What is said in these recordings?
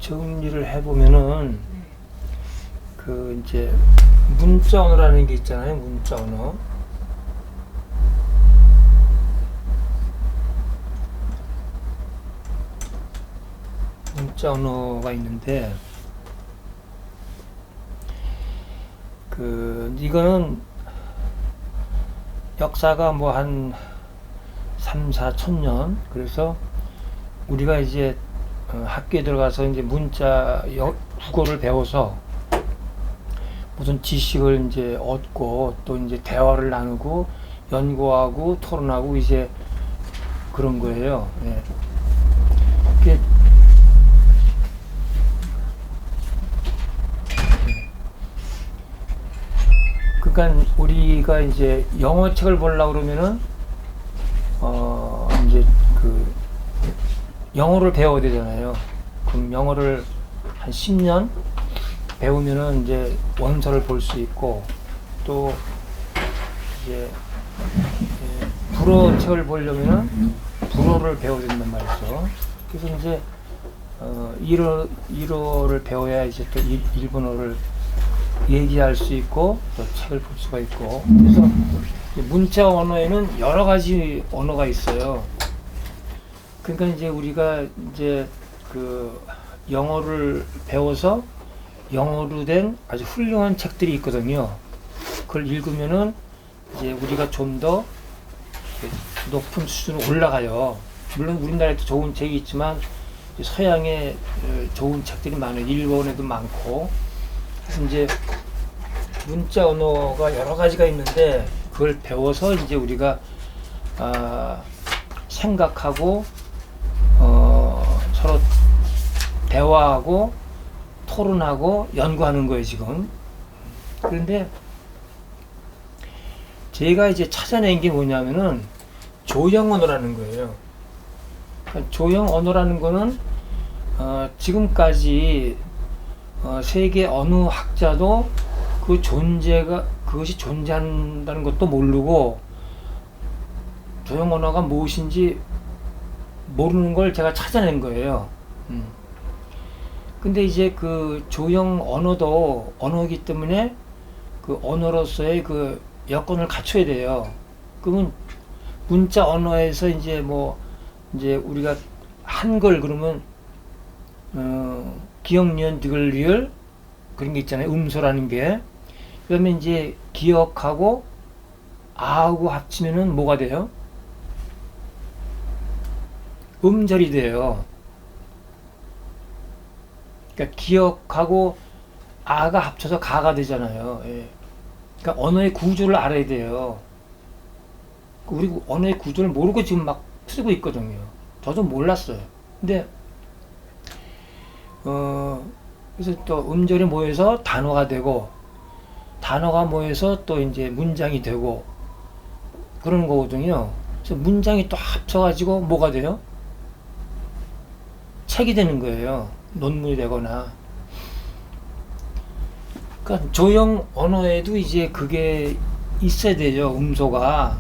정리를 해보면은 그 이제 문자 언어라는 게 있잖아요. 문자 언어. 문자 언어가 있는데 그 이거는 역사가 뭐 한 3, 4천 년. 그래서 우리가 이제 학교에 들어가서 이제 문자 국어를 배워서 무슨 지식을 이제 얻고 또 이제 대화를 나누고 연구하고 토론하고 이제 그런 거예요. 예. 그게 그러니까 우리가 이제 영어 책을 보려고 그러면은 이제 그 영어를 배워야 되잖아요. 그럼 영어를 한 10년 배우면은 이제 원서를 볼 수 있고 또 이제 불어 책을 보려면은 불어를 배워야 된단 말이죠. 그래서 이제 일어를 배워야 이제 또 일본어를 얘기할 수 있고 또 책을 볼 수가 있고. 그래서 문자 언어에는 여러 가지 언어가 있어요. 그러니까 이제 우리가 이제 그 영어를 배워서 영어로 된 아주 훌륭한 책들이 있거든요. 그걸 읽으면은 이제 우리가 좀 더 높은 수준으로 올라가요. 물론 우리나라에도 좋은 책이 있지만 서양에 좋은 책들이 많아요. 일본에도 많고. 그래서 이제 문자 언어가 여러 가지가 있는데 그걸 배워서 이제 우리가 생각하고 서로 대화하고 토론하고 연구하는 거예요 지금. 그런데 제가 이제 찾아낸 게 뭐냐면은 조형 언어라는 거예요. 그러니까 조형 언어라는 거는 지금까지 세계 어느 학자도 그것이 존재한다는 것도 모르고 조형 언어가 무엇인지 모르는 걸 제가 찾아낸 거예요. 근데 이제 그 조형 언어도 언어이기 때문에 그 언어로서의 그 여건을 갖춰야 돼요. 그러면 문자 언어에서 이제 뭐 이제 우리가 한글 그러면 기억, 니은, 디귿, 리을 그런 게 있잖아요. 음소라는 게. 그러면 이제 기억하고 아하고 합치면은 뭐가 돼요? 음절이 돼요. 그러니까 기억하고 아가 합쳐서 가가 되잖아요. 예. 그러니까 언어의 구조를 알아야 돼요. 우리 언어의 구조를 모르고 지금 막 쓰고 있거든요. 저도 몰랐어요. 근데 그래서 또 음절이 모여서 단어가 되고 단어가 모여서 또 이제 문장이 되고 그러는 거거든요. 그래서 문장이 또 합쳐가지고 뭐가 돼요? 책이 되는 거예요. 논문이 되거나. 그러니까 조형 언어에도 이제 그게 있어야 되죠. 음소가.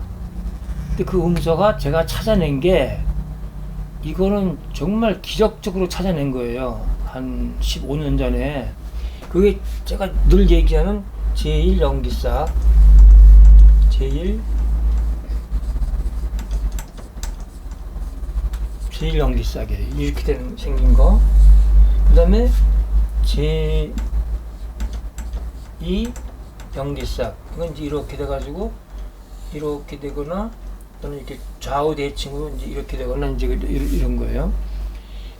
근데 그 음소가 제가 찾아낸 게 이거는 정말 기적적으로 찾아낸 거예요. 한 15년 전에. 그게 제가 늘 얘기하는 제1연기사 제1연기사계 이렇게 생긴 거. 그 다음에 제2연기사 이건 이제 이렇게 돼가지고 이렇게 되거나 또는 이렇게 좌우 대칭으로 이제 이렇게 되거나 이제 이런 거예요.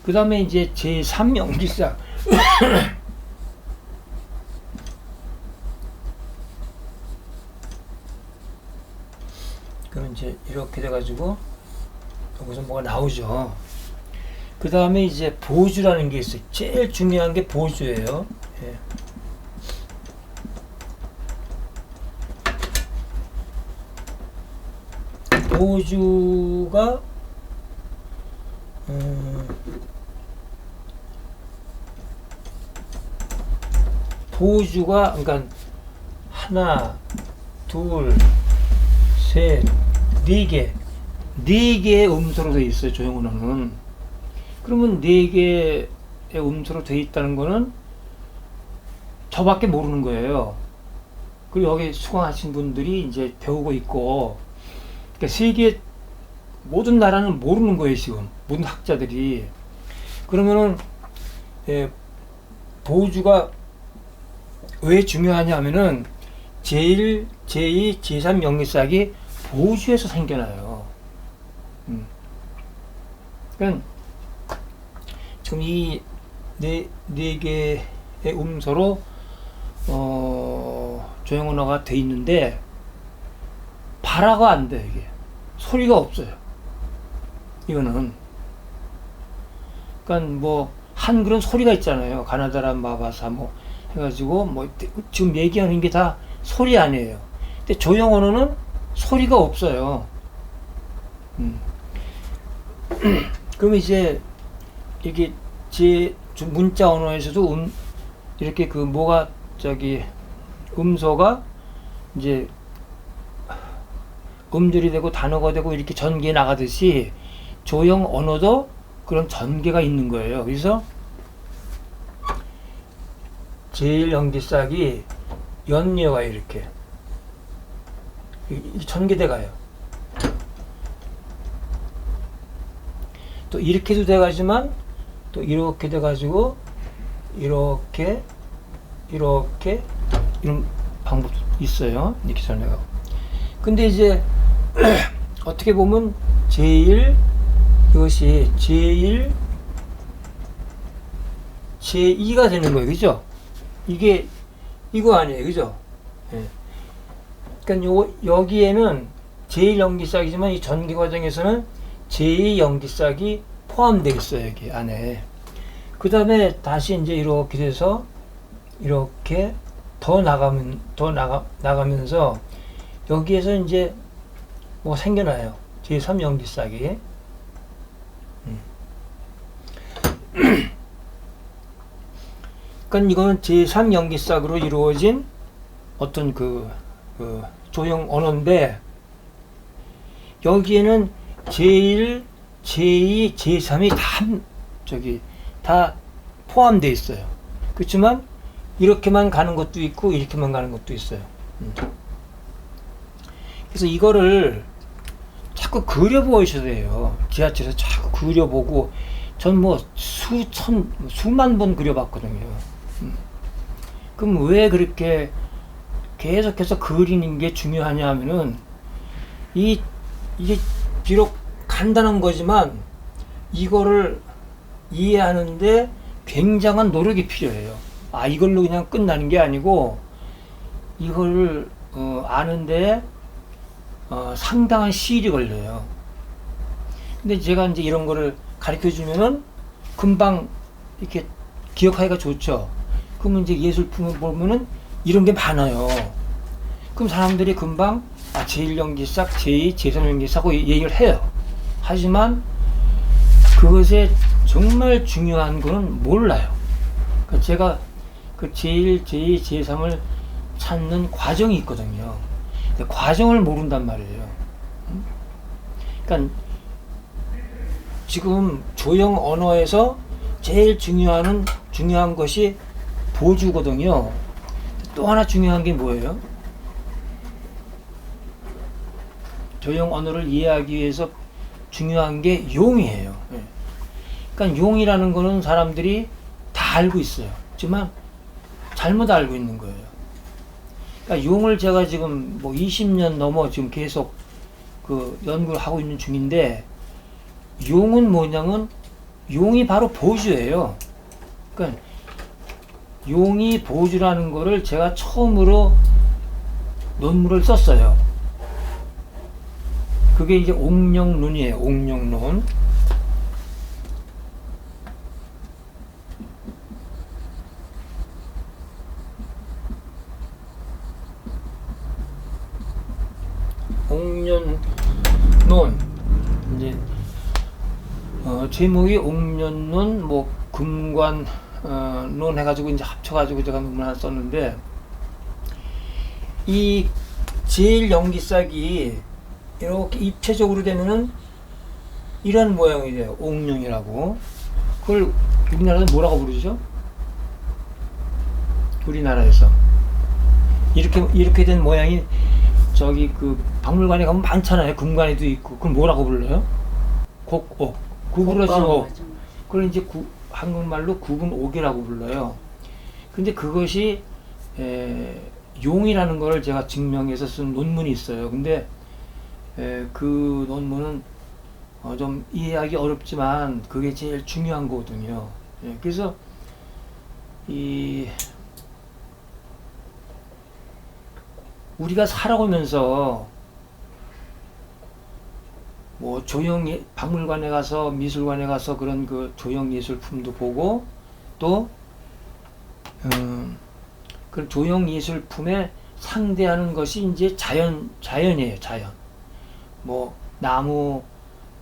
그 다음에 이제 제3연기사 그럼 이제 이렇게 돼가지고 여기서 뭐가 나오죠. 그 다음에 이제 보주라는 게 있어요. 제일 중요한 게 보주예요. 예. 보주가 그러니까 하나, 둘, 셋, 네 개의 음소로 되어 있어요. 조형 언어는. 그러면 네 개의 음소로 돼 있다는 거는 저밖에 모르는 거예요. 그리고 여기 수강하신 분들이 이제 배우고 있고, 그러니까 세계 모든 나라는 모르는 거예요, 지금. 모든 학자들이. 그러면은, 보주가 왜 중요하냐 하면은, 제1, 제2, 제3 영리싹이 보주에서 생겨나요. 그러니까, 지금 이 네 개의 음소로, 조형 언어가 돼 있는데, 발화가 안 돼, 이게. 소리가 없어요. 이거는. 그러니까 뭐, 한글은 소리가 있잖아요. 가나다라 마바사 뭐, 해가지고, 뭐, 지금 얘기하는 게 다 소리 아니에요. 근데 조형 언어는 소리가 없어요. 그럼 이제, 이게 제 문자 언어에서도 이렇게 그 뭐가 음소가 이제 음절이 되고 단어가 되고 이렇게 전개 나가듯이 조형 언어도 그런 전개가 있는 거예요. 그래서 제일 연기싹이 연이어가 이렇게 전개돼 가요. 또 이렇게도 돼가지만 또 이렇게 돼가지고 이렇게 이런 방법도 있어요. 이렇게 전개가. 근데 이제 어떻게 보면 이것이 제1, 제2가 되는 거예요. 그죠? 이거 아니에요. 그죠? 예. 그러니까 여기에는 제1 연기싹이지만 이 전개 과정에서는 제2 연기싹이 포함되어 있어요. 여기 안에. 그 다음에 다시 이제 이렇게 돼서 이렇게 나가면서 여기에서 이제 뭐 생겨나요. 제3 연기싹이. 그러니까 이거는 제3 연기싹으로 이루어진 어떤 그 조형 언어인데, 여기에는 제1, 제2, 제3이 다 포함되어 있어요. 그렇지만 이렇게만 가는 것도 있고 이렇게만 가는 것도 있어요. 그래서 이거를 자꾸 그려보셔야 돼요. 지하철에서 자꾸 그려보고, 전 뭐 수만 번 그려봤거든요. 그럼 왜 그렇게 계속해서 그리는 게 중요하냐 하면은, 이게 비록 간단한 거지만 이거를 이해하는데 굉장한 노력이 필요해요. 이걸로 그냥 끝나는 게 아니고 이걸 아는데 상당한 시일이 걸려요. 근데 제가 이제 이런 거를 가르쳐 주면은 금방 이렇게 기억하기가 좋죠. 그러면 이제 예술품을 보면은 이런 게 많아요. 그럼 사람들이 금방 제1연기싹, 제2, 제3연기싹 얘기를 해요. 하지만 그것에 정말 중요한 거는 몰라요. 그러니까 제가 그 제1, 제2, 제3을 찾는 과정이 있거든요. 근데 과정을 모른단 말이에요. 그러니까 지금 조형 언어에서 제일 중요한 것이 보주거든요. 또 하나 중요한 게 뭐예요? 조형 언어를 이해하기 위해서 중요한 게 용이에요. 그러니까 용이라는 거는 사람들이 다 알고 있어요. 하지만 잘못 알고 있는 거예요. 그러니까 용을 제가 지금 뭐 20년 넘어 지금 계속 그 연구를 하고 있는 중인데, 용은 뭐냐면 용이 바로 보주예요. 그러니까 용이 보주라는 거를 제가 처음으로 논문을 썼어요. 그게 이제 옥룡론이에요. 옥룡론. 옥년론. 이제 제목이 옥년론, 뭐 금관 론 해가지고 이제 합쳐가지고 제가 논문 하나 썼는데, 이 제일 연기싹이 이렇게 입체적으로 되면은 이런 모양이 돼요. 옥룡이라고. 그걸 우리나라는 뭐라고 부르죠? 우리나라에서 이렇게 된 모양이 저기 그 박물관에 가면 많잖아요. 금관에도 있고. 그럼 뭐라고 불러요? 구부러진 옥. 그걸 이제 한국말로 구분옥이라고 불러요. 근데 그것이 용이라는 걸 제가 증명해서 쓴 논문이 있어요. 근데 그 논문은 좀 이해하기 어렵지만 그게 제일 중요한 거거든요. 그래서 우리가 살아오면서 뭐 박물관에 가서 미술관에 가서 그런 그 조형 예술품도 보고 또 그런 조형 예술품에 상대하는 것이 이제 자연이에요. 자연. 뭐 나무,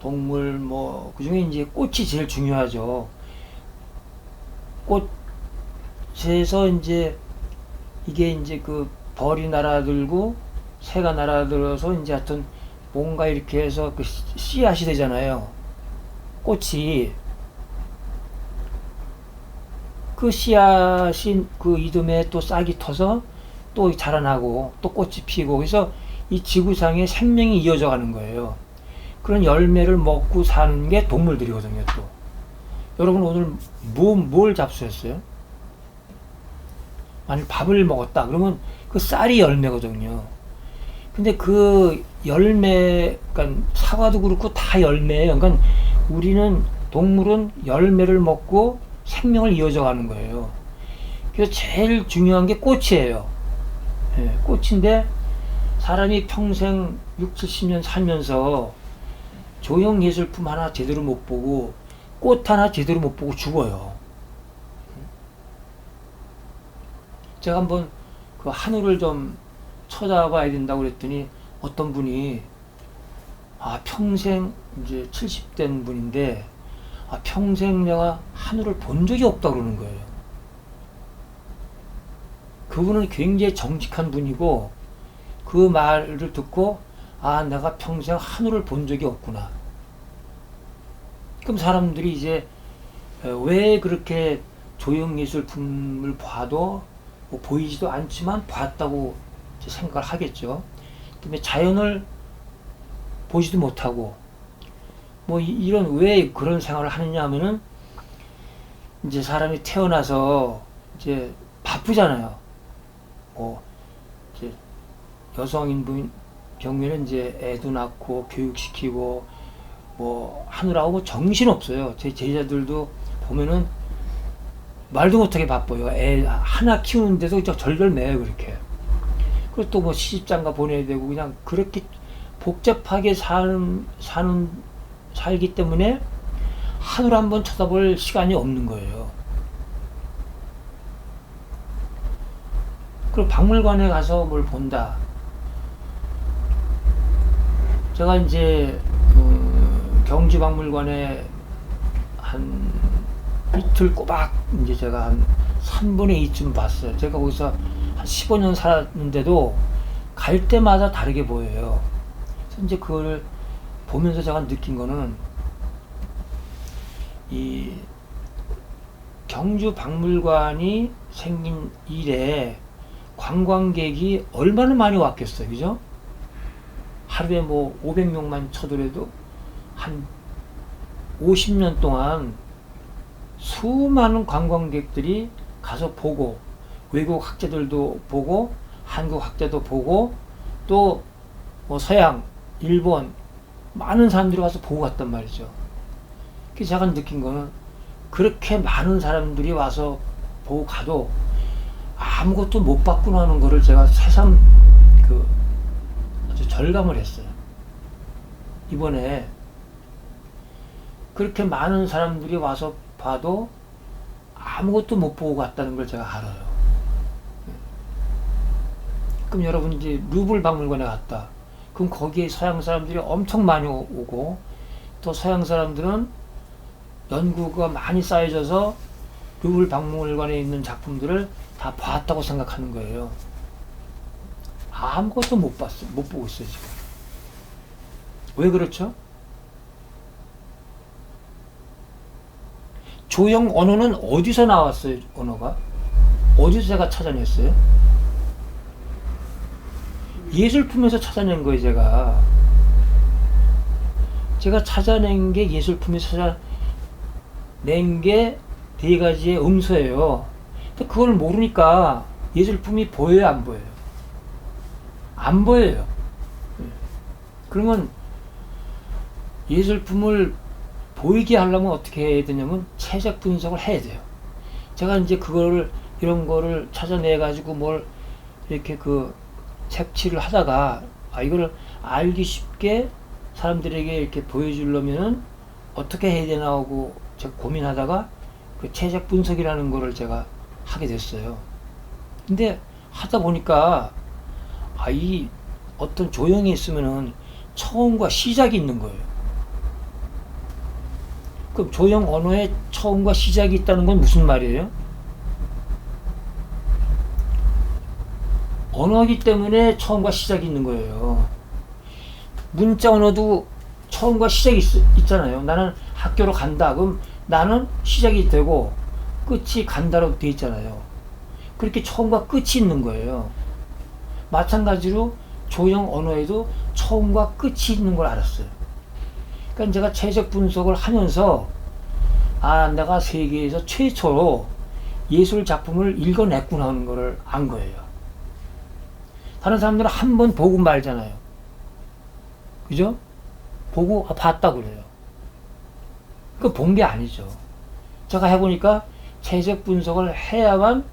동물, 뭐 그중에 이제 꽃이 제일 중요하죠. 꽃에서 이제 이게 이제 그 벌이 날아들고 새가 날아들어서 이제 하여튼 뭔가 이렇게 해서 그 씨앗이 되잖아요. 꽃이 그 씨앗이 그 이듬해 또 싹이 터서 또 자라나고 또 꽃이 피고 그래서 이 지구상에 생명이 이어져 가는 거예요. 그런 열매를 먹고 사는 게 동물들이거든요. 또 여러분 오늘 뭘 잡수했어요? 만약 밥을 먹었다 그러면 그 쌀이 열매거든요. 근데 그 열매, 그러니까 사과도 그렇고 다 열매예요. 그러니까 동물은 열매를 먹고 생명을 이어져 가는 거예요. 그래서 제일 중요한 게 꽃이에요. 꽃인데 사람이 평생 6, 70년 살면서 조형 예술품 하나 제대로 못 보고 꽃 하나 제대로 못 보고 죽어요. 제가 한번 그 하늘을 좀 쳐다봐야 된다고 그랬더니 어떤 분이 평생 이제 70된 분인데 평생 내가 하늘을 본 적이 없다고 그러는 거예요. 그분은 굉장히 정직한 분이고 그 말을 듣고 내가 평생 하늘을 본 적이 없구나. 그럼 사람들이 이제 왜 그렇게 조형예술품을 봐도 뭐 보이지도 않지만 봤다고 생각을 하겠죠. 그다음에 자연을 보지도 못하고 뭐 이런 왜 그런 생활을 하느냐 하면은 이제 사람이 태어나서 이제 바쁘잖아요. 뭐 이제 여성인분 경우에는 이제 애도 낳고 교육시키고 뭐 하느라고 뭐 정신 없어요. 제 제자들도 보면은 말도 못하게 바빠요. 애 하나 키우는데도 절절매요 그렇게. 그리고 또 뭐 시집장가 보내야 되고 그냥 그렇게 복잡하게 살기 때문에 하늘 한번 쳐다볼 시간이 없는 거예요. 그리고 박물관에 가서 뭘 본다. 제가 이제 경주박물관에 한 이틀 꼬박 이제 제가 한 3분의 2쯤 봤어요. 제가 거기서 한 15년 살았는데도 갈 때마다 다르게 보여요. 그래서 이제 그걸 보면서 제가 느낀 거는 이 경주 박물관이 생긴 이래 관광객이 얼마나 많이 왔겠어요. 그죠? 하루에 뭐 500명만 쳐더라도 한 50년 동안 수많은 관광객들이 가서 보고 외국 학자들도 보고 한국 학자도 보고 또 뭐 서양, 일본 많은 사람들이 와서 보고 갔단 말이죠. 그래서 제가 느낀 거는 그렇게 많은 사람들이 와서 보고 가도 아무것도 못 봤구나 하는 거를 제가 새삼 아주 절감을 했어요. 이번에 그렇게 많은 사람들이 와서 봐도 아무것도 못 보고 갔다는 걸 제가 알아요. 그럼 여러분 이제 루블 박물관에 갔다. 그럼 거기에 서양 사람들이 엄청 많이 오고 또 서양 사람들은 연구가 많이 쌓여져서 루블 박물관에 있는 작품들을 다 봤다고 생각하는 거예요. 아무것도 못 봤어, 못 보고 있어요 지금. 왜 그렇죠? 조형 언어는 어디서 나왔어요? 언어가 어디서 제가 찾아냈어요? 예술품에서 찾아낸 거예요. 제가 찾아낸 게 예술품에서 찾아낸 게 네 가지의 음소예요. 근데 그걸 모르니까 예술품이 보여요, 안 보여요? 안 보여요. 그러면 예술품을 보이게 하려면 어떻게 해야 되냐면 채색 분석을 해야 돼요. 제가 이제 그거를 이런 거를 찾아내 가지고 뭘 이렇게 그 색칠을 하다가 이거를 알기 쉽게 사람들에게 이렇게 보여주려면은 어떻게 해야 되나 하고 제가 고민하다가 그 채색 분석이라는 거를 제가 하게 됐어요. 근데 하다 보니까 이 어떤 조형이 있으면은 처음과 시작이 있는 거예요. 그럼 조형 언어에 처음과 시작이 있다는 건 무슨 말이에요? 언어이기 때문에 처음과 시작이 있는 거예요. 문자 언어도 처음과 시작이 있잖아요. 나는 학교로 간다. 그럼 나는 시작이 되고 끝이 간다로 돼 있잖아요. 그렇게 처음과 끝이 있는 거예요. 마찬가지로 조형 언어에도 처음과 끝이 있는 걸 알았어요. 그러니까 제가 채색 분석을 하면서 내가 세계에서 최초로 예술 작품을 읽어냈구나 하는 걸 안 거예요. 다른 사람들은 한 번 보고 말잖아요. 그죠? 보고 봤다 그래요. 그 본 게 아니죠. 제가 해보니까 채색 분석을 해야만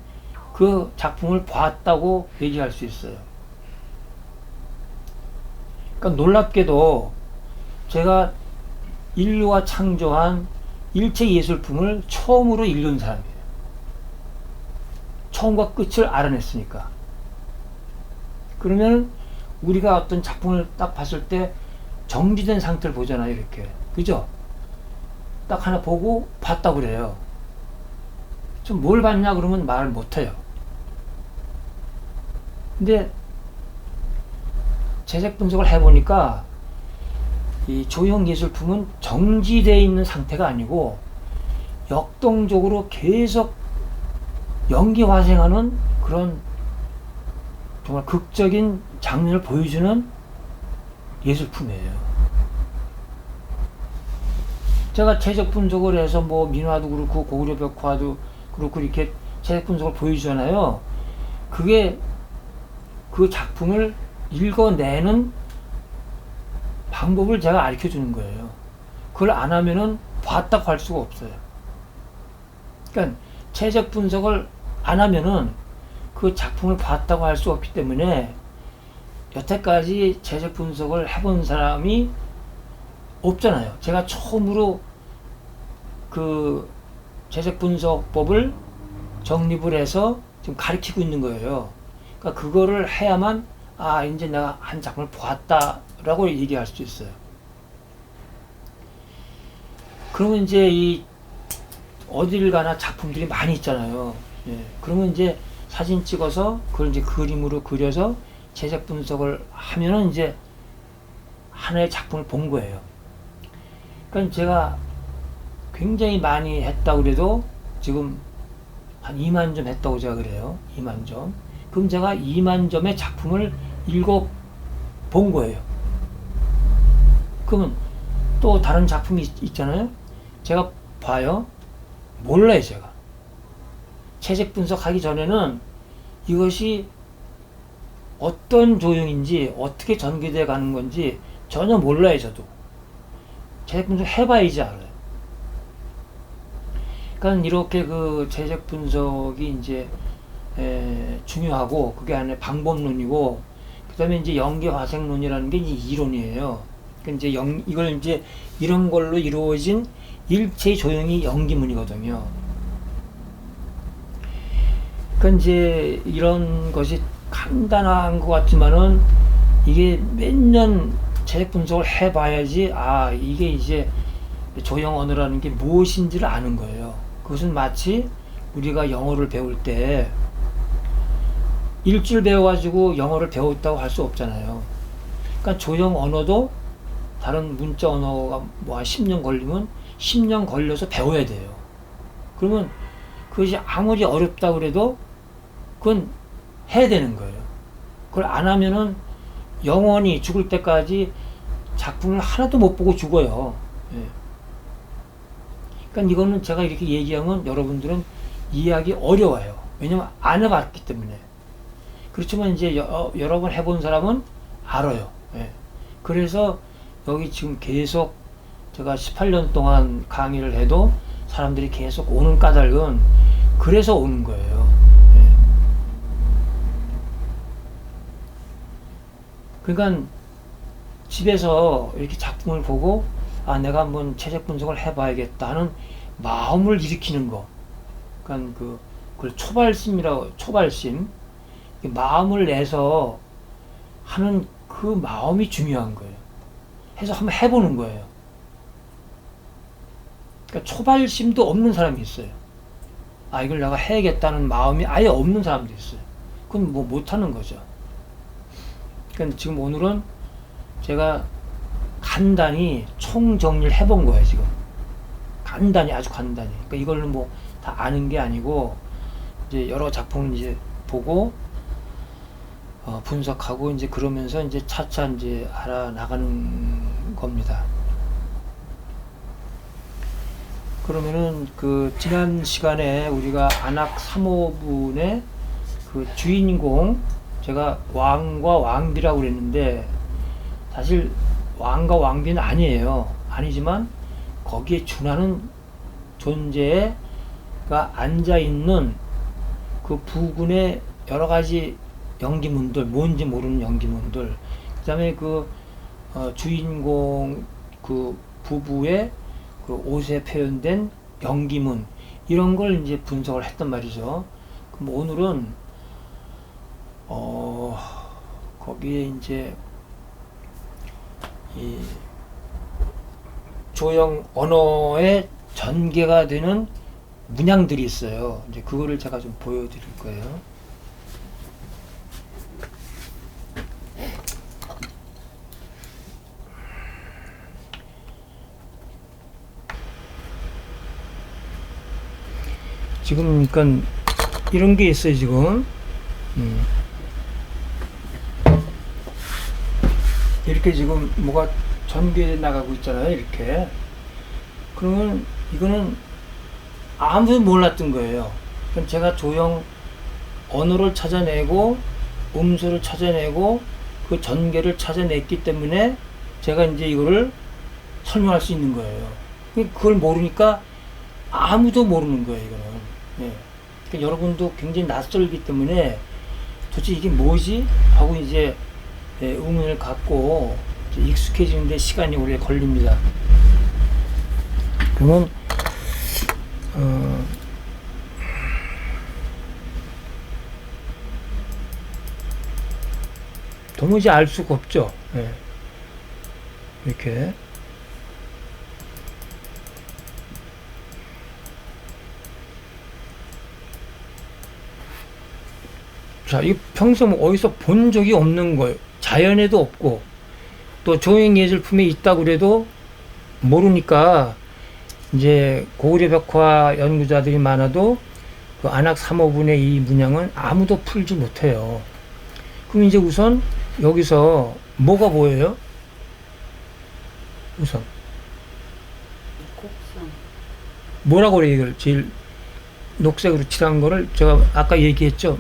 그 작품을 봤다고 얘기할 수 있어요. 그러니까 놀랍게도 제가 인류가 창조한 일체 예술품을 처음으로 읽은 사람이에요. 처음과 끝을 알아냈으니까. 그러면 우리가 어떤 작품을 딱 봤을 때 정지된 상태를 보잖아요. 이렇게. 그죠? 딱 하나 보고 봤다 그래요. 좀 뭘 봤냐 그러면 말을 못해요. 근데 채색 분석을 해보니까 이 조형 예술품은 정지되어 있는 상태가 아니고 역동적으로 계속 연기 화생하는 그런 정말 극적인 장면을 보여주는 예술품이에요. 제가 채색 분석을 해서 뭐 민화도 그렇고 고구려 벽화도 그렇고 이렇게 채색 분석을 보여주잖아요. 그게 그 작품을 읽어내는 방법을 제가 가르쳐 주는 거예요. 그걸 안 하면은 봤다고 할 수가 없어요. 그러니까 채색 분석을 안 하면은 그 작품을 봤다고 할 수 없기 때문에 여태까지 채색 분석을 해본 사람이 없잖아요. 제가 처음으로 그 채색 분석법을 정립을 해서 지금 가르치고 있는 거예요. 그러니까 그거를 해야만 이제 내가 한 작품을 보았다라고 얘기할 수 있어요. 그러면 이제 이 어딜 가나 작품들이 많이 있잖아요. 그러면 이제 사진 찍어서 그걸 이제 그림으로 그려서 채색 분석을 하면은 이제 하나의 작품을 본 거예요. 그러니까 제가 굉장히 많이 했다고 그래도 지금 한 2만 점 했다고 제가 그래요. 2만 점. 그럼 제가 2만 점의 작품을 읽어 본 거예요. 그러면 또 다른 작품이 있잖아요. 제가 봐요. 몰라요, 제가. 채색 분석하기 전에는 이것이 어떤 조형인지 어떻게 전개되어 가는 건지 전혀 몰라요, 저도. 채색 분석 해봐야지 알아요. 그러니까 이렇게 그 채색 분석이 이제 중요하고 그게 안에 방법론이고 그다음에 이제 연계 화생론이라는 게 이제 이론이에요. 그러니까 이제 이걸 이제 이런 걸로 이루어진 일체 조형이 연기문이거든요. 그러니까 이제 이런 것이 간단한 것 같지만은 이게 몇 년 채색 분석을 해봐야지 이게 이제 조형 언어라는 게 무엇인지를 아는 거예요. 그것은 마치 우리가 영어를 배울 때 일주일 배워가지고 영어를 배웠다고 할 수 없잖아요. 그러니까 조형 언어도 다른 문자 언어가 뭐 한 10년 걸리면 10년 걸려서 배워야 돼요. 그러면 그것이 아무리 어렵다 그래도 그건 해야 되는 거예요. 그걸 안 하면은 영원히 죽을 때까지 작품을 하나도 못 보고 죽어요. 예. 그러니까 이거는 제가 이렇게 얘기하면 여러분들은 이해하기 어려워요. 왜냐면 안 해봤기 때문에. 그렇지만 이제 여러 번 해본 사람은 알아요. 예. 그래서 여기 지금 계속 제가 18년 동안 강의를 해도 사람들이 계속 오는 까닭은 그래서 오는 거예요. 예. 그러니까 집에서 이렇게 작품을 보고 아 내가 한번 체적 분석을 해봐야겠다 하는 마음을 일으키는 거. 그러니까 그걸 초발심 마음을 내서 하는 그 마음이 중요한 거예요. 해서 한번 해보는 거예요. 그러니까 초발심도 없는 사람이 있어요. 아 이걸 내가 해야겠다는 마음이 아예 없는 사람도 있어요. 그건 뭐 못하는 거죠. 그러니까 지금 오늘은 제가 간단히 총정리를 해본 거예요. 지금 간단히 아주 간단히. 그러니까 이걸로 뭐 다 아는 게 아니고 이제 여러 작품을 이제 보고 분석하고 이제 그러면서 이제 차차 이제 알아나가는 겁니다. 그러면은 그 지난 시간에 우리가 안악 3호분의 그 주인공 제가 왕과 왕비라고 그랬는데 사실 왕과 왕비는 아니에요. 아니지만 거기에 준하는 존재가 앉아 있는 그 부군의 여러 가지 연기문들, 뭔지 모르는 연기문들, 그 다음에 주인공 그 부부의 그 옷에 표현된 연기문, 이런 걸 이제 분석을 했단 말이죠. 그럼 오늘은, 거기에 이제, 이 조형 언어의 전개가 되는 문양들이 있어요. 이제 그거를 제가 좀 보여드릴 거예요. 지금 그러니까 이런 게 있어요. 지금 이렇게 지금 뭐가 전개해 나가고 있잖아요. 이렇게. 그러면 이거는 아무도 몰랐던 거예요. 그럼 제가 조형 언어를 찾아내고 음소를 찾아내고 그 전개를 찾아냈기 때문에 제가 이제 이거를 설명할 수 있는 거예요. 그걸 모르니까 아무도 모르는 거예요. 이거는. 예. 그러니까 여러분도 굉장히 낯설기 때문에 도대체 이게 뭐지? 하고 이제 의문을 갖고 이제 익숙해지는데 시간이 오래 걸립니다. 그러면 도무지 알 수가 없죠. 예. 이렇게. 자, 이 평소 뭐 어디서 본 적이 없는 거예요. 자연에도 없고, 또 조형예술품에 있다고 그래도 모르니까, 이제 고구려 벽화 연구자들이 많아도 그 안악 3호분의 이 문양은 아무도 풀지 못해요. 그럼 이제 우선 여기서 뭐가 보여요? 우선 곡선. 뭐라고 그래요? 이걸 제일 녹색으로 칠한 거를 제가 아까 얘기했죠.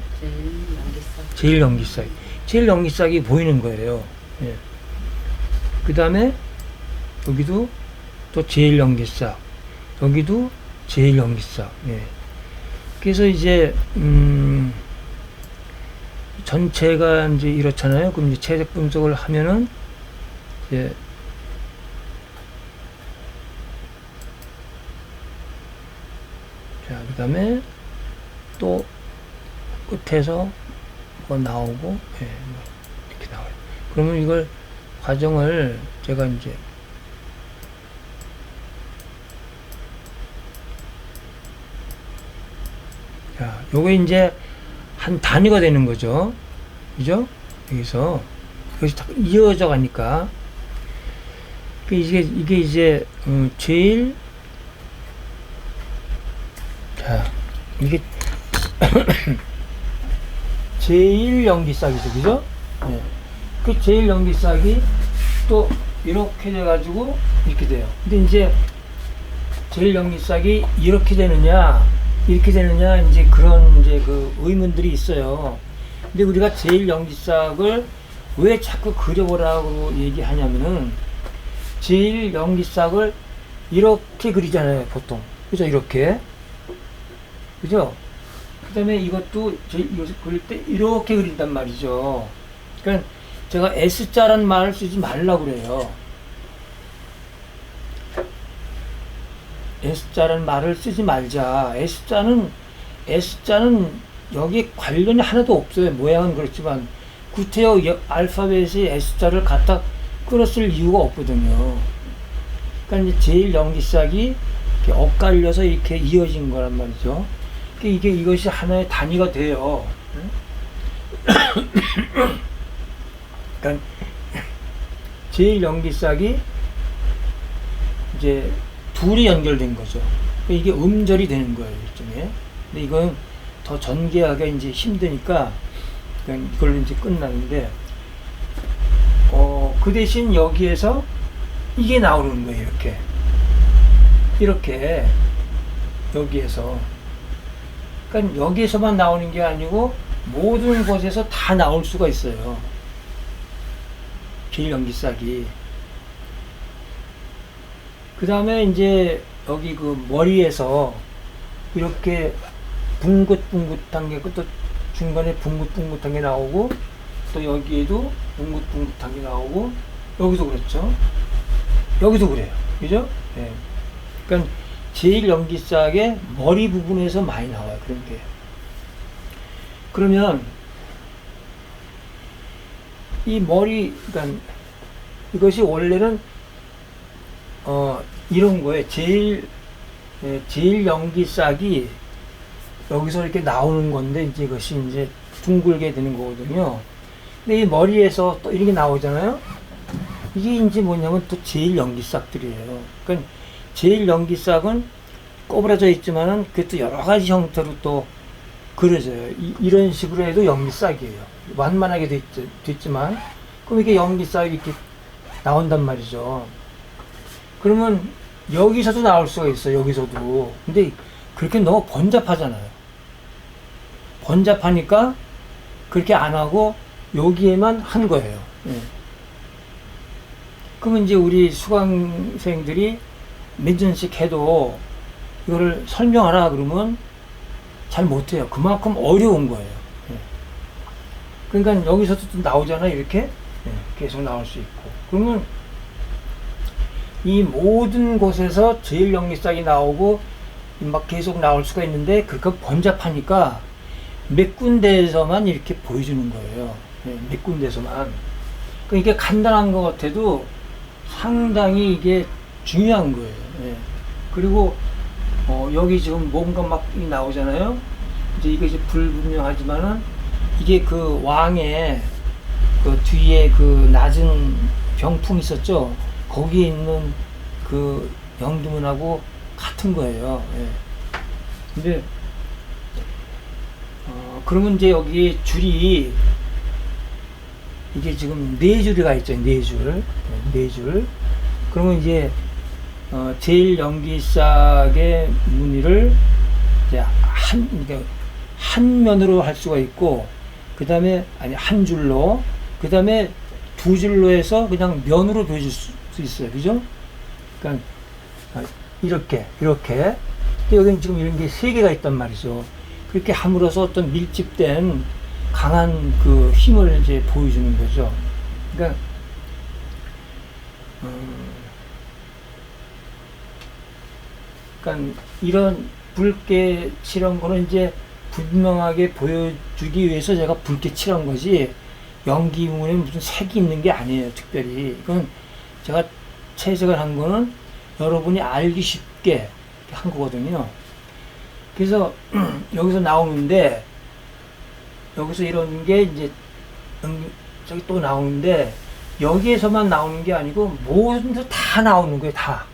제일 연기싹. 제일 연기싹이 보이는 거예요. 예. 그 다음에 여기도 또 제일 연기싹. 여기도 제일 연기싹. 예. 그래서 이제 전체가 이제 이렇잖아요. 그럼 이제 체색 분석을 하면은 이제 자, 그 다음에 또 끝에서 뭐 나오고, 예, 뭐 이렇게 나와요. 그러면 이걸 과정을 제가 이제 자, 요게 이제 한 단위가 되는 거죠. 그죠? 여기서 이것이 다 이어져 가니까 이게 이제 제일 자, 이게 제1연기싹이죠, 그죠? 네. 그 제1연기싹이 또 이렇게 돼가지고 이렇게 돼요. 근데 이제 제1연기싹이 이렇게 되느냐, 이렇게 되느냐, 이제 그런 이제 그 의문들이 있어요. 근데 우리가 제1연기싹을 왜 자꾸 그려보라고 얘기하냐면은 제1연기싹을 이렇게 그리잖아요, 보통. 그죠? 이렇게. 그죠? 그 다음에 이것도 이것을 그릴 때 이렇게 그린단 말이죠. 그러니까 제가 S자라는 말을 쓰지 말라고 그래요. S자라는 말을 쓰지 말자. S자는 여기에 관련이 하나도 없어요. 모양은 그렇지만 구태여 알파벳이 S자를 갖다 끌었을 이유가 없거든요. 그러니까 이제 제일 연기싹이 이렇게 엇갈려서 이렇게 이어진 거란 말이죠. 그러니까 이것이 하나의 단위가 돼요. 그러니까 제일 연기싹이 이제 둘이 연결된 거죠. 그러니까 이게 음절이 되는 거예요, 일종의. 근데 이건 더 전개하기 이제 힘드니까 그냥 이걸로 이제 끝나는데, 그 대신 여기에서 이게 나오는 거예요, 이렇게 여기에서. 그러니까 여기에서만 나오는 게 아니고 모든 곳에서 다 나올 수가 있어요, 제일연기싹이. 그 다음에 이제 여기 그 머리에서 이렇게 붕긋붕긋한 게, 또 중간에 붕긋붕긋한 게 나오고, 또 여기에도 붕긋붕긋한 게 나오고, 여기도 그렇죠. 여기도 그래요. 그죠? 네. 그러니까 제1연기싹의 머리 부분에서 많이 나와요, 그런 게. 그러면 이 머리, 그러니까 이것이 원래는 이런 거예요. 제1연기싹이 여기서 이렇게 나오는 건데, 이제 이것이 이제 둥글게 되는 거거든요. 근데 이 머리에서 또 이렇게 나오잖아요. 이게 이제 뭐냐면 또 제1연기싹들이에요. 그러니까 제1연기싹은 꼬부라져 있지만은 그것도 여러 가지 형태로 또 그려져요. 이런 식으로 해도 연기싹이에요. 완만하게 됐지만, 그럼 이게 연기싹이 이렇게 나온단 말이죠. 그러면 여기서도 나올 수가 있어요, 여기서도. 근데 그렇게 너무 번잡하잖아요. 번잡하니까 그렇게 안 하고 여기에만 한 거예요. 예. 그러면 이제 우리 수강생들이 몇 년씩 해도 이거를 설명하라 그러면 잘 못해요. 그만큼 어려운 거예요. 예. 그러니까 여기서도 좀 나오잖아요, 이렇게. 예. 계속 나올 수 있고. 그러면 이 모든 곳에서 제1연기싹이 나오고 막 계속 나올 수가 있는데, 그거 번잡하니까 몇 군데에서만 이렇게 보여주는 거예요. 예, 몇 군데에서만. 그러니까 이게 간단한 것 같아도 상당히 이게 중요한 거예요. 예. 그리고 여기 지금 뭔가 막 나오잖아요. 이제 이게 이제 불분명하지만은 이게 그 왕의 그 뒤에 그 낮은 병풍 있었죠. 거기에 있는 그 연기문하고 같은 거예요. 예. 근데 그러면 이제 여기 줄이 이게 지금 네 줄이가 있죠. 네 줄. 네 줄. 그러면 이제 제1연기싹의 무늬를 이제 그러니까 한 면으로 할 수가 있고, 그 다음에 아니 한 줄로, 그 다음에 두 줄로 해서 그냥 면으로 보여줄 수 있어요. 그죠? 그러니까 이렇게. 여기는 지금 이런 게 세 개가 있단 말이죠. 그렇게 함으로써 어떤 밀집된 강한 그 힘을 이제 보여주는 거죠. 그러니까, 그러니까 이런 붉게 칠한 거는 이제 분명하게 보여주기 위해서 제가 붉게 칠한 거지, 연기문에 무슨 색이 있는 게 아니에요, 특별히. 이건 제가 채색을 한 거는 여러분이 알기 쉽게 한 거거든요. 그래서 여기서 나오는데, 여기서 이런 게 이제 저기 또 나오는데, 여기에서만 나오는 게 아니고 모든 데 다 나오는 거예요, 다.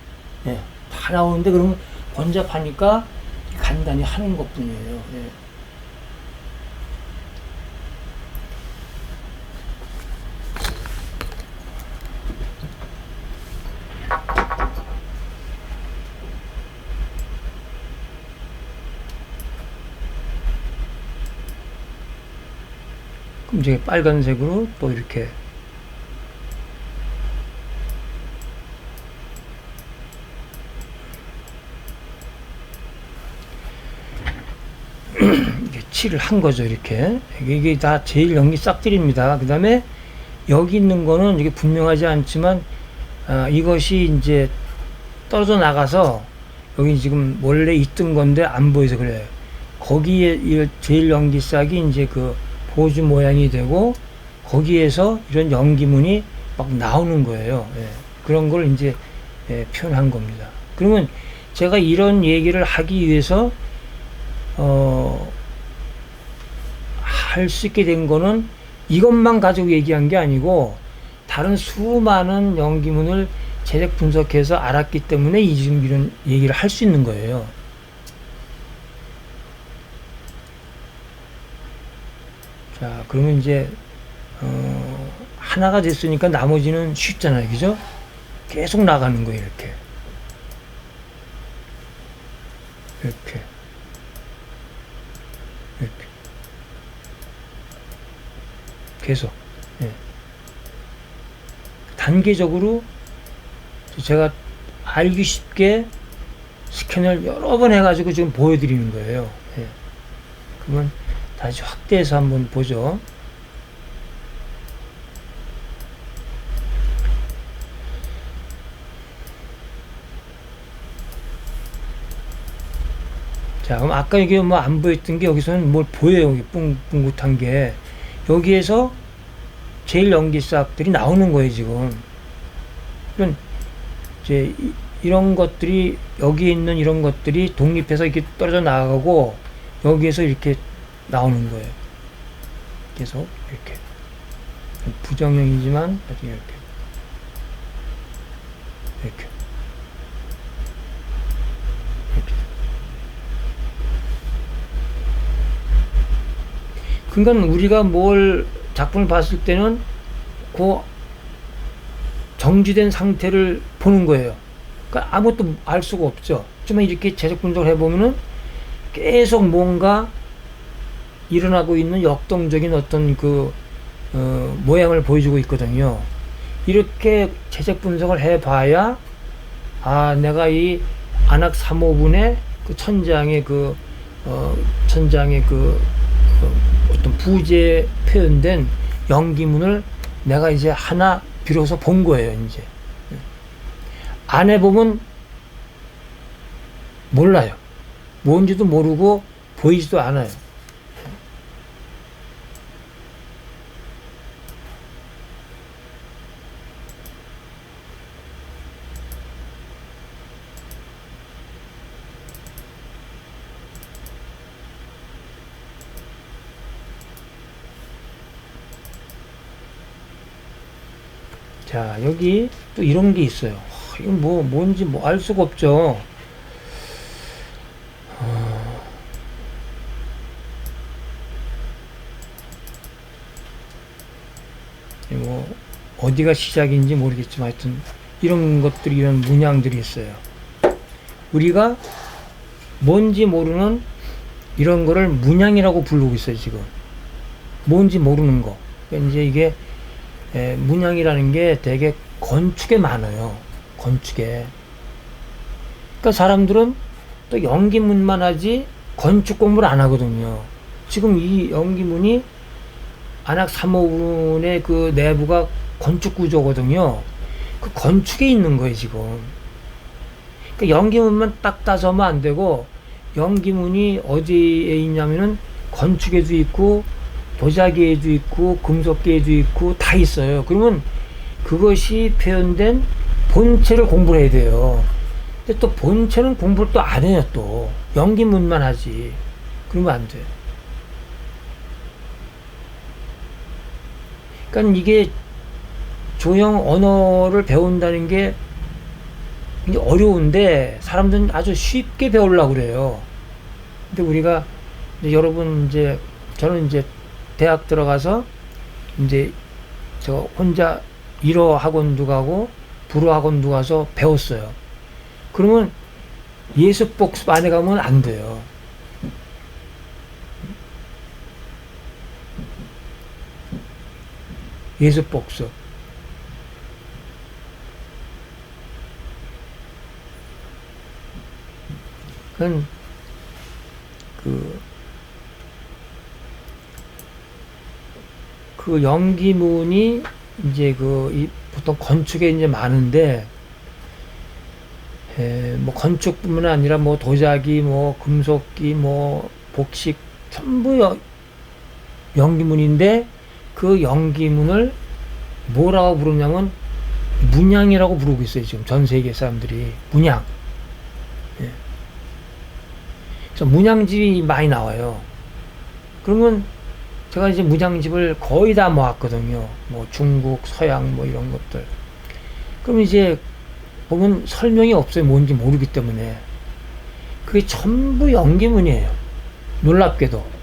예, 다 나오는데, 그러면 번잡하니까 간단히 하는 것뿐이에요. 예. 그럼 이제 빨간색으로 또 이렇게 칠을 한 거죠. 이렇게 이게 다 제일 연기 싹들입니다. 그 다음에 여기 있는 거는 이게 분명하지 않지만 이것이 이제 떨어져 나가서 여기 지금 원래 있던 건데 안 보여서 그래요. 거기에 이 제일 연기 싹이 이제 그 보조 모양이 되고 거기에서 이런 연기문이 막 나오는 거예요. 예. 그런 걸 이제 표현한 겁니다. 그러면 제가 이런 얘기를 하기 위해서 할 수 있게 된 거는 이것만 가지고 얘기한 게 아니고 다른 수많은 연기문을 재력 분석해서 알았기 때문에 지금 이런 얘기를 할 수 있는 거예요. 자, 그러면 이제 하나가 됐으니까 나머지는 쉽잖아요. 그죠? 계속 나가는 거예요. 이렇게 이렇게 계속. 예. 단계적으로 제가 알기 쉽게 스캔을 여러 번 해가지고 지금 보여드리는 거예요. 예. 그러면 다시 확대해서 한번 보죠. 자, 그럼 아까 이게 뭐 안 보였던 게 여기서는 뭘 보여요. 여기 뿡뿡긋한 게. 여기에서 제일 연기싹들이 나오는 거예요, 지금. 그럼 이제 이런 것들이, 여기 있는 이런 것들이 독립해서 이렇게 떨어져 나가고, 여기에서 이렇게 나오는 거예요. 계속, 이렇게. 부정형이지만, 나중에 이렇게. 이렇게. 그러니까 우리가 뭘 작품을 봤을 때는 그 정지된 상태를 보는 거예요. 그러니까 아무것도 알 수가 없죠. 하지만 이렇게 재적 분석을 해보면은 계속 뭔가 일어나고 있는 역동적인 어떤 그 모양을 보여주고 있거든요. 이렇게 재적 분석을 해봐야 내가 이 안악 3호분의 그 천장의 어떤 부재에 표현된 연기문을 내가 이제 하나 비로소 본 거예요. 이제 안 해보면 몰라요. 뭔지도 모르고 보이지도 않아요. 자, 여기 또 이런 게 있어요. 이건 뭔지 알 수가 없죠. 어디가 시작인지 모르겠지만 하여튼 이런 것들이, 이런 문양들이 있어요. 우리가 뭔지 모르는 이런 거를 문양이라고 부르고 있어요, 지금. 뭔지 모르는 거. 그러니까 이제 이게 문양이라는 게 되게 건축에 많아요. 건축에. 그러니까 사람들은 또 연기문만 하지 건축 공부를 안 하거든요. 지금 이 연기문이 안악 3호분의 그 내부가 건축 구조거든요. 그 건축에 있는 거예요, 지금. 그러니까 연기문만 딱 따서면 안 되고, 연기문이 어디에 있냐면은 건축에도 있고, 도자기에도 있고, 금속계에도 있고, 다 있어요. 그러면 그것이 표현된 본체를 공부를 해야 돼요. 근데 또 본체는 공부를 또 안 해요, 또. 연기문만 하지. 그러면 안 돼. 그러니까 이게 조형 언어를 배운다는 게 어려운데 사람들은 아주 쉽게 배우려고 그래요. 근데 우리가 이제 여러분 이제 저는 이제 대학 들어가서 이제 저 혼자 일어 학원도 가고 불어 학원도 가서 배웠어요. 그러면 예습 복습 안 해가면 안 돼요. 예습 복습. 그건 그 연기문이 이제 보통 건축에 이제 많은데, 뭐 건축뿐만 아니라 뭐 도자기, 뭐 금속기, 뭐 복식 전부 연기문인데, 그 연기문을 뭐라고 부르냐면 문양이라고 부르고 있어요. 지금 전 세계 사람들이 문양. 그래서 문양집이 많이 나와요. 그러면 제가 이제 문양집을 거의 다 모았거든요. 뭐 중국, 서양 뭐 이런 것들. 그럼 이제 보면 설명이 없어요. 뭔지 모르기 때문에. 그게 전부 연기문이에요. 놀랍게도.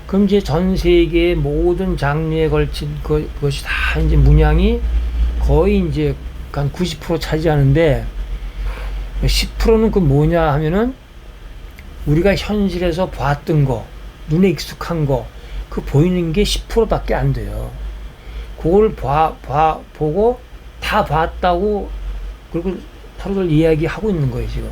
그럼 이제 전 세계의 모든 장르에 걸친 그것이 다 이제 문양이 거의 이제 한 90% 차지하는데, 10%는 그 뭐냐 하면은 우리가 현실에서 봤던 거, 눈에 익숙한 거, 그 보이는 게 10%밖에 안 돼요. 그걸 보고 다 봤다고 그리고 서로들 이야기하고 있는 거예요, 지금.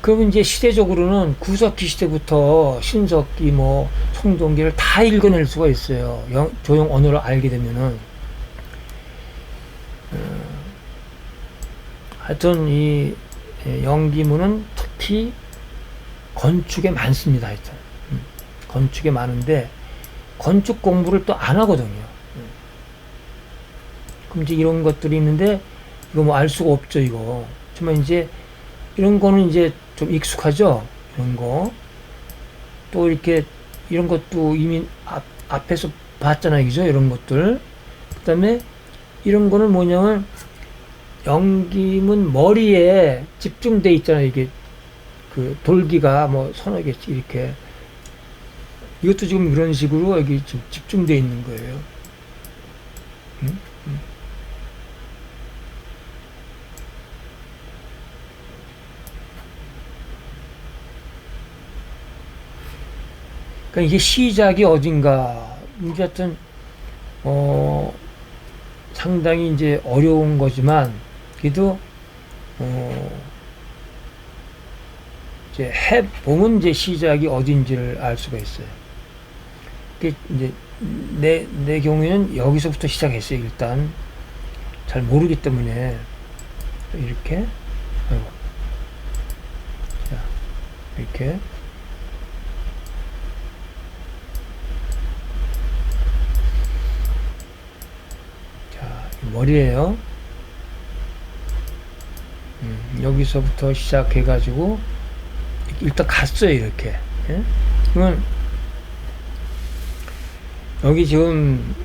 그러면 이제 시대적으로는 구석기 시대부터 신석기, 뭐 청동기를 다 읽어낼 수가 있어요. 조형 언어를 알게 되면은. 하여튼 이 연기문은 특히 건축에 많습니다. 하여튼 건축에 많은데 건축 공부를 또 안 하거든요. 그럼 이제 이런 것들이 있는데 이거 뭐 알 수가 없죠, 이거. 정말 이제 이런 거는 이제 좀 익숙하죠? 이런 거. 또 이렇게, 이런 것도 이미 앞에서 봤잖아요. 그죠? 이런 것들. 그 다음에 이런 거는 뭐냐면, 연기문 머리에 집중돼 있잖아요. 이게, 그 돌기가 뭐 서너 개 이렇게. 이것도 지금 이런 식으로 여기 지금 집중돼 있는 거예요. 그러니까 이게 시작이 어딘가, 이제 하여튼, 상당히 이제 어려운 거지만, 그래도, 이제 해보면 이제 시작이 어딘지를 알 수가 있어요. 그 이제, 내 경우에는 여기서부터 시작했어요, 일단. 잘 모르기 때문에. 이렇게. 아이고. 자, 이렇게. 머리에요. 여기서부터 시작해가지고 일단 갔어요, 이렇게. 예? 그러면 여기 지금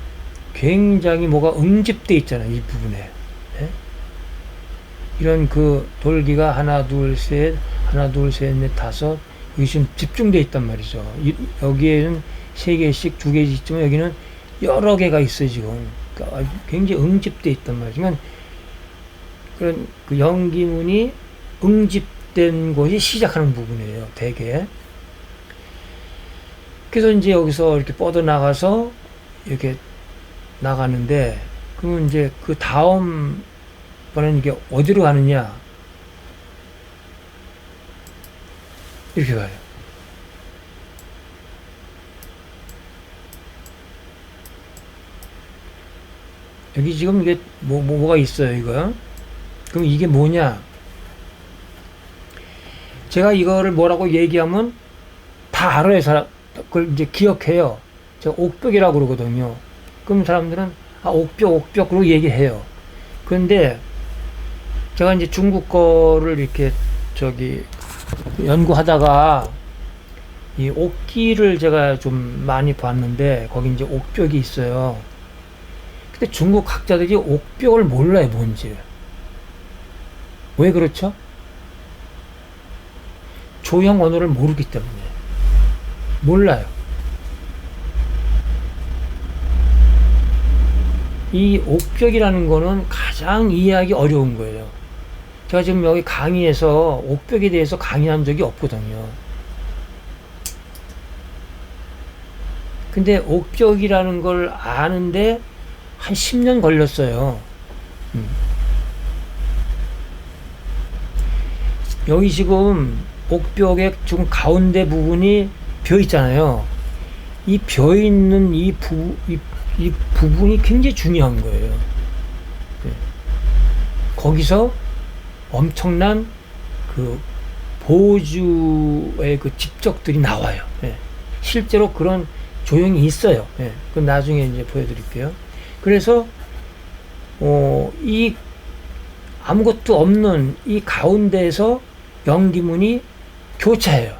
굉장히 뭐가 응집돼 있잖아요, 이 부분에. 예? 이런 그 돌기가 하나, 둘, 셋, 넷, 다섯, 여기 지금 집중돼 있단 말이죠. 여기에는 세 개씩, 두 개씩 있지만 여기는 여러 개가 있어요, 지금. 굉장히 응집돼 있단 말이죠. 그러니까 그런 그 연기문이 응집된 곳이 시작하는 부분이에요, 대개. 그래서 이제 여기서 이렇게 뻗어 나가서 이렇게 나가는데, 그러면 이제 그 다음 번에는 이게 어디로 가느냐, 이렇게 가요. 여기 지금 이게 뭐가 있어요, 이거. 그럼 이게 뭐냐? 제가 이거를 뭐라고 얘기하면 다 알아요, 그걸 이제 기억해요. 제가 옥벽이라고 그러거든요. 그럼 사람들은, 아, 옥벽, 그러고 얘기해요. 그런데 제가 이제 중국 거를 이렇게 연구하다가 이 옥기를 제가 좀 많이 봤는데 거기 이제 옥벽이 있어요. 근데 중국 학자들이 옥벽을 몰라요, 뭔지. 왜 그렇죠? 조형 언어를 모르기 때문에. 몰라요. 이 옥벽이라는 거는 가장 이해하기 어려운 거예요. 제가 지금 여기 강의에서 옥벽에 대해서 강의한 적이 없거든요. 근데 옥벽이라는 걸 아는데 한 10년 걸렸어요. 여기 지금 옥벽의 지금 가운데 부분이 벼 있잖아요. 이 벼 있는 이 부분이 굉장히 중요한 거예요. 거기서 엄청난 그 보주의 그 집적들이 나와요. 실제로 그런 조형이 있어요. 그건 나중에 이제 보여드릴게요. 그래서 이 아무것도 없는 이 가운데에서 영기문이 교차해요.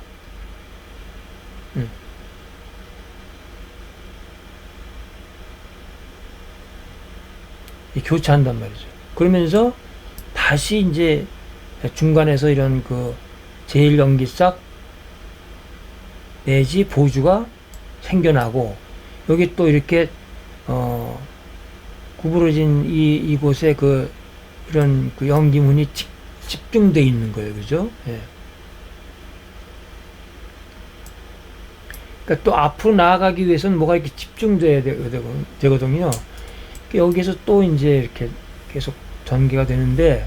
교차한단 말이죠. 그러면서 다시 이제 중간에서 이런 그 제1연기싹 내지 보주가 생겨나고, 여기 또 이렇게 구부러진 이곳에 그 이런 그 연기문이 집중되어 있는 거예요. 그죠? 예. 그러니까 또 앞으로 나아가기 위해서는 뭐가 이렇게 집중돼야 되거든요. 여기서 또 이제 이렇게 계속 전개가 되는데,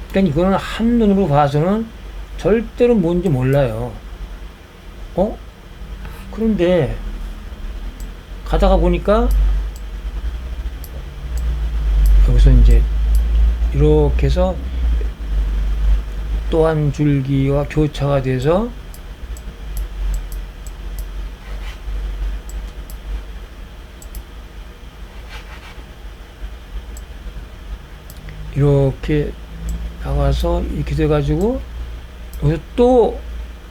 그러니까 이거는 한눈으로 봐서는 절대로 뭔지 몰라요. 그런데 가다가 보니까 여기서 이제 이렇게 해서 또 한 줄기와 교차가 돼서 이렇게 나와서 이렇게 돼가지고 여기서 또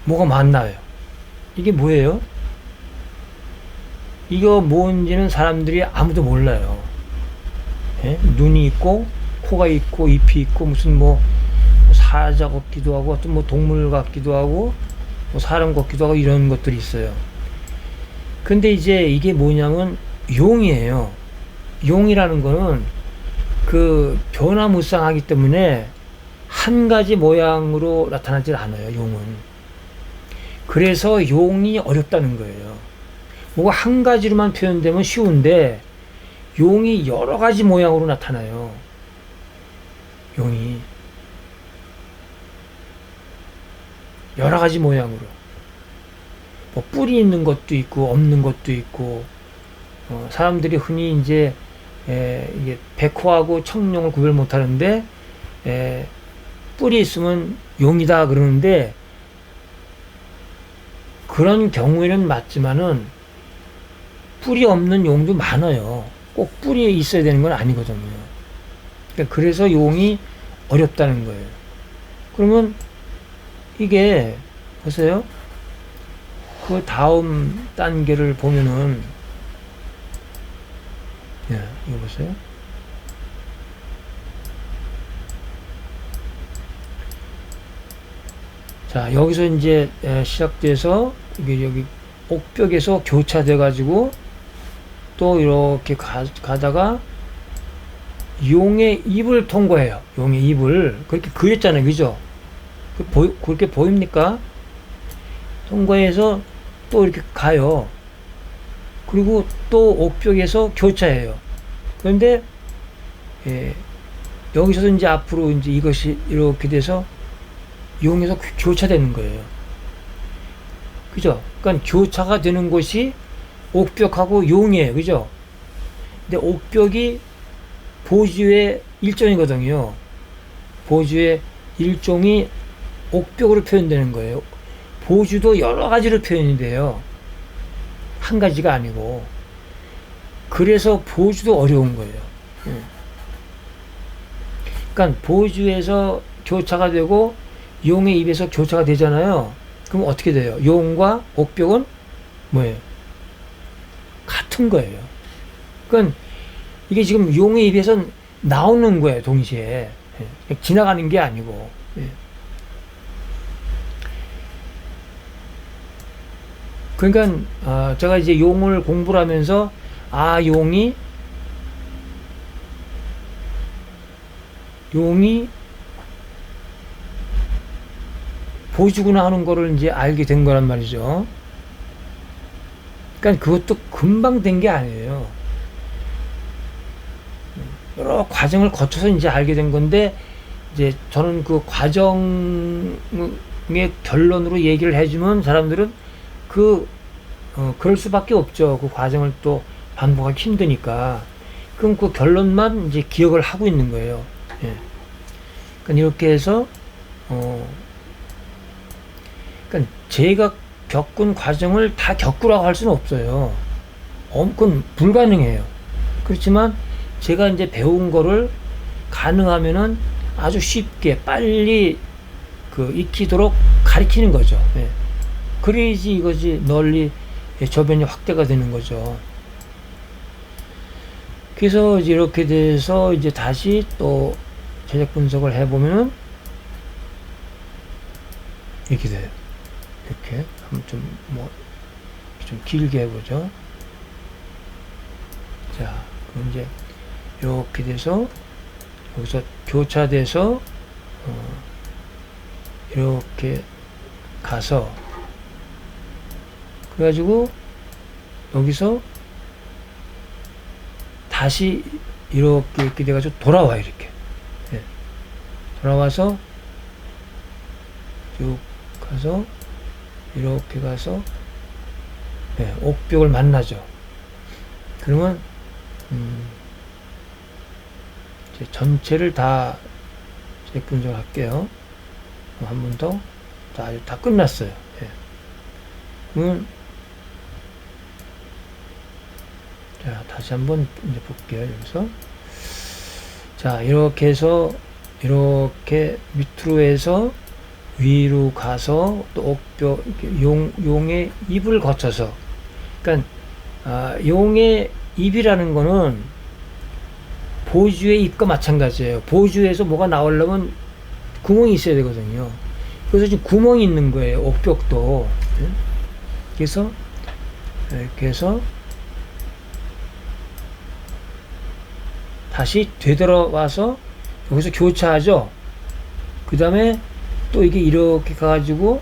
뭐가 만나요. 이게 뭐예요? 이거 뭔지는 사람들이 아무도 몰라요. 눈이 있고 코가 있고 잎이 있고 무슨 뭐 사자 같기도 하고 어떤 뭐 동물 같기도 하고 뭐 사람 같기도 하고 이런 것들이 있어요. 근데 이제 이게 뭐냐면 용이에요. 용이라는 거는 그 변화무쌍하기 때문에 한 가지 모양으로 나타나질 않아요, 용은. 그래서 용이 어렵다는 거예요. 뭐가 한 가지로만 표현되면 쉬운데 용이 여러 가지 모양으로 나타나요. 용이 여러 가지 모양으로. 뭐 뿔이 있는 것도 있고 없는 것도 있고, 사람들이 흔히 이제 이게 백호하고 청룡을 구별 못하는데 뿔이 있으면 용이다 그러는데, 그런 경우에는 맞지만은 뿔이 없는 용도 많아요. 꼭 뿔이 있어야 되는 건 아니거든요. 그러니까 그래서 용이 어렵다는 거예요. 그러면 이게 보세요. 그 다음 단계를 보면은, 이거 보세요. 자, 여기서 이제 시작돼서 이게 여기 옥벽에서 교차돼 가지고 또 이렇게 가다가 용의 입을 통과해요. 용의 입을 그렇게 그렸잖아요, 그죠? 그렇게 보입니까? 통과해서 또 이렇게 가요. 그리고 또 옥벽에서 교차해요. 그런데 여기서도 이제 앞으로 이제 이것이 이렇게 돼서 용에서 교차되는 거예요. 그죠? 그러니까 교차가 되는 곳이 옥벽하고 용이에요. 그죠? 근데 옥벽이 보주의 일종이거든요. 보주의 일종이 옥벽으로 표현되는 거예요. 보주도 여러 가지로 표현이 돼요. 한 가지가 아니고. 그래서 보주도 어려운 거예요. 그러니까 보주에서 교차가 되고 용의 입에서 교차가 되잖아요. 그럼 어떻게 돼요? 용과 옥벽은 뭐예요? 같은 거예요. 그러니까 이게 지금 용의 입에서 나오는 거예요, 동시에. 지나가는 게 아니고. 그러니까 제가 이제 용을 공부를 하면서 용이 보주구나 하는 거를 이제 알게 된 거란 말이죠. 그러니까 그것도 금방 된 게 아니에요. 여러 과정을 거쳐서 이제 알게 된 건데, 이제 저는 그 과정의 결론으로 얘기를 해주면 사람들은 그럴 수밖에 없죠. 그 과정을 또 반복하기 힘드니까. 그럼 그 결론만 이제 기억을 하고 있는 거예요. 그러니까 이렇게 해서, 그러니까 제가 겪은 과정을 다 겪으라고 할 수는 없어요. 그건 불가능해요. 그렇지만 제가 이제 배운 거를 가능하면은 아주 쉽게 빨리 익히도록 가르치는 거죠. 그래야지 이것이 널리 저변이 확대가 되는 거죠. 그래서 이렇게 돼서 이제 다시 또 제작 분석을 해보면은 이렇게 돼요. 이렇게 한번 좀 길게 해보죠. 자, 그럼 이제 이렇게 돼서 여기서 교차돼서 이렇게 가서 그래가지고 여기서 다시 이렇게 돼가지고 돌아와 이렇게 돌아와서 쭉 가서 이렇게 가서 옥벽을 만나죠. 그러면 이제 전체를 다 분석을 할게요. 한 번 더. 자, 다 끝났어요. 그러면 자, 다시 한번 이제 볼게요. 여기서 자, 이렇게 해서 이렇게 밑으로 해서 위로 가서 또 옥벽 용의 입을 거쳐서, 그러니까 용의 입이라는 거는 보주의 입과 마찬가지예요. 보주에서 뭐가 나오려면 구멍이 있어야 되거든요. 그래서 지금 구멍이 있는 거예요. 옥벽도. 그래서 이렇게 해서 다시 되돌아와서 여기서 교차하죠. 그 다음에 또 이게 이렇게 가가지고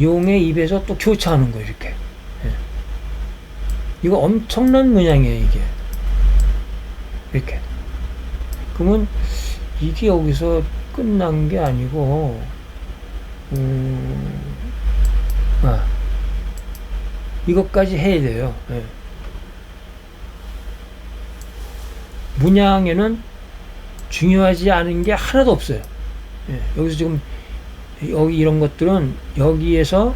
용의 입에서 또 교차하는 거예요. 이렇게. 이거 엄청난 문양이에요. 이게. 이렇게. 그러면 이게 여기서 끝난 게 아니고, 이것까지 해야 돼요. 문양에는 중요하지 않은 게 하나도 없어요. 여기서 지금 여기 이런 것들은 여기에서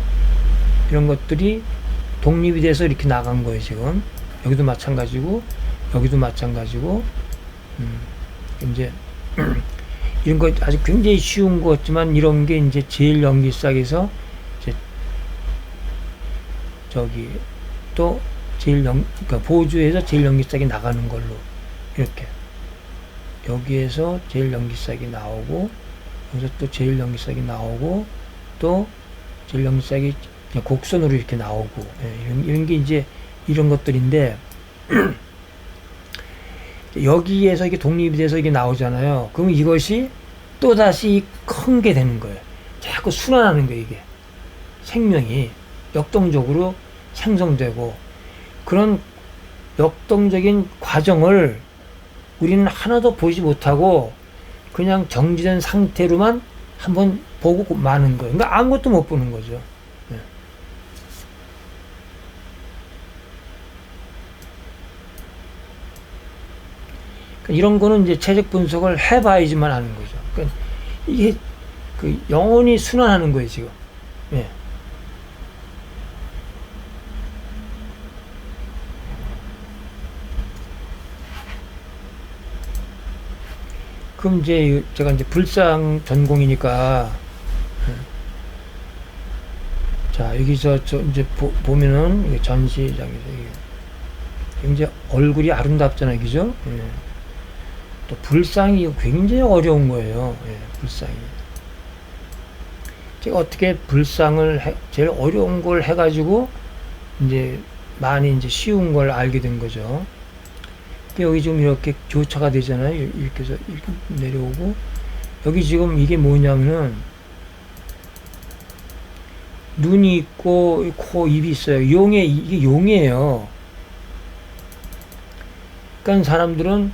이런 것들이 독립이 돼서 이렇게 나간 거예요. 지금 여기도 마찬가지고 여기도 마찬가지고 이제 이런 거 아주 굉장히 쉬운 거 같지만 이런 게 이제 제일 연기싹에서 이제 저기 또 그러니까 보주에서 제일 연기싹이 나가는 걸로 이렇게 여기에서 제일 연기싹이 나오고 여기서 또 제일 연기싹이 나오고 또 제일 연기싹이 그냥 곡선으로 이렇게 나오고 이런 게 이제 이런 것들인데 여기에서 이게 독립이 돼서 이게 나오잖아요. 그럼 이것이 또 다시 큰 게 되는 거예요. 자꾸 순환하는 거예요. 이게 생명이 역동적으로 생성되고 그런 역동적인 과정을 우리는 하나도 보지 못하고 그냥 정지된 상태로만 한번 보고 마는 거예요. 그러니까 아무것도 못 보는 거죠. 이런 거는 이제 체적 분석을 해봐야지만 하는 거죠. 그러니까 이게 그 영혼이 순환하는 거예요, 지금. 예. 그럼 이제 제가 이제 불상 전공이니까 자 여기서 저 이제 보면은 전시장에서 굉장히 얼굴이 아름답잖아요, 그죠? 예. 또 불상이 굉장히 어려운 거예요. 예, 불상이. 제가 어떻게 불상을 제일 어려운 걸 해가지고 이제 많이 이제 쉬운 걸 알게 된 거죠. 여기 지금 이렇게 교차가 되잖아요. 이렇게 해서 이렇게 내려오고 여기 지금 이게 뭐냐면은 눈이 있고 코, 입이 있어요. 이게 용이에요. 그러니까 사람들은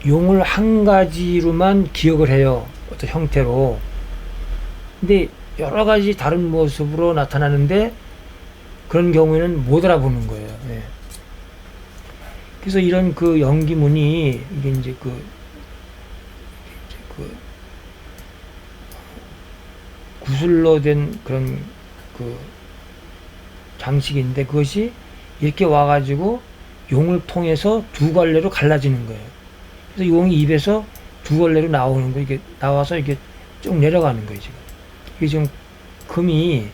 용을 한 가지로만 기억을 해요. 어떤 형태로. 근데 여러 가지 다른 모습으로 나타나는데 그런 경우에는 못 알아보는 거예요. 예. 그래서 이런 그 연기문이 이게 이제 그 구슬로 된 그런 그 장식인데 그것이 이렇게 와가지고 용을 통해서 두 갈래로 갈라지는 거예요. 그래서 용이 입에서 두 갈래로 나오는 거 이게 나와서 이게 쭉 내려가는 거예요, 지금. 이게 지금 금이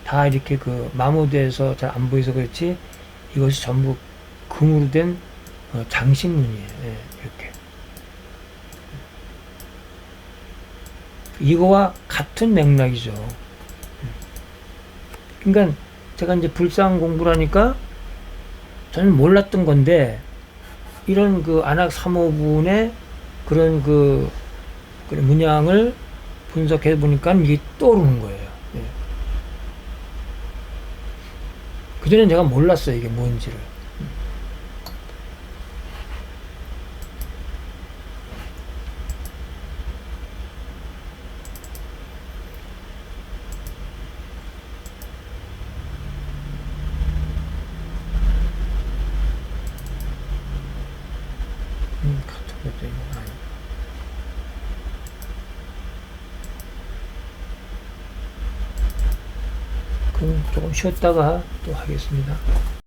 다 이렇게 그 마모돼서 잘 안 보여서 그렇지 이것이 전부 금으로 된 장식문이에요. 예, 이렇게. 이거와 같은 맥락이죠. 그러니까 제가 이제 불상 공부를 하니까 저는 몰랐던 건데 이런 그 안악 3호분의 그런 그런 문양을 분석해 보니까 이게 떠오르는 거예요. 예. 그전엔 제가 몰랐어요, 이게 뭔지를. 같은 것도 있는 거 아니야. 그럼 조금 쉬었다가 또 하겠습니다.